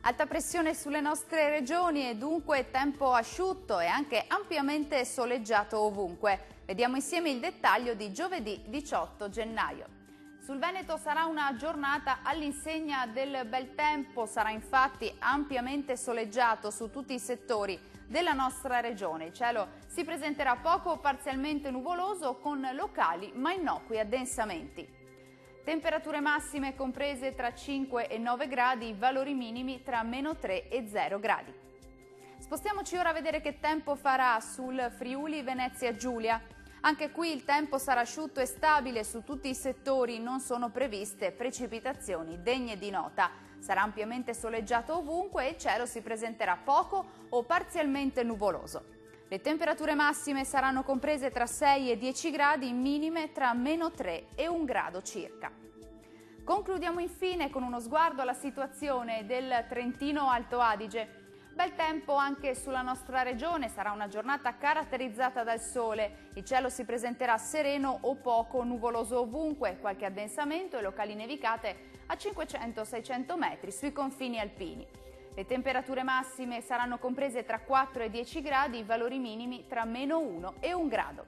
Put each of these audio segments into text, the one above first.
Alta pressione sulle nostre regioni e dunque tempo asciutto e anche ampiamente soleggiato ovunque. Vediamo insieme il dettaglio di giovedì 18 gennaio. Sul Veneto sarà una giornata all'insegna del bel tempo, sarà infatti ampiamente soleggiato su tutti i settori della nostra regione. Il cielo si presenterà poco o parzialmente nuvoloso con locali ma innocui addensamenti. Temperature massime comprese tra 5 e 9 gradi, valori minimi tra -3 e 0 gradi. Spostiamoci ora a vedere che tempo farà sul Friuli Venezia Giulia. Anche qui il tempo sarà asciutto e stabile su tutti i settori, non sono previste precipitazioni degne di nota. Sarà ampiamente soleggiato ovunque e il cielo si presenterà poco o parzialmente nuvoloso. Le temperature massime saranno comprese tra 6 e 10 gradi, minime tra -3 e 1 grado circa. Concludiamo infine con uno sguardo alla situazione del Trentino Alto Adige. Bel tempo anche sulla nostra regione, sarà una giornata caratterizzata dal sole. Il cielo si presenterà sereno o poco nuvoloso ovunque, qualche addensamento e locali nevicate a 500-600 metri sui confini alpini. Le temperature massime saranno comprese tra 4 e 10 gradi, i valori minimi tra -1 e 1 grado.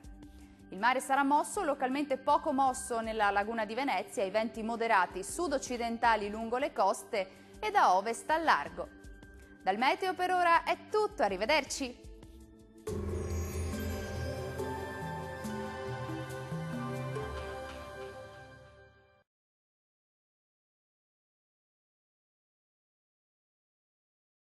Il mare sarà mosso, localmente poco mosso nella laguna di Venezia, i venti moderati sud-occidentali lungo le coste e da ovest al largo. Dal meteo per ora è tutto, arrivederci!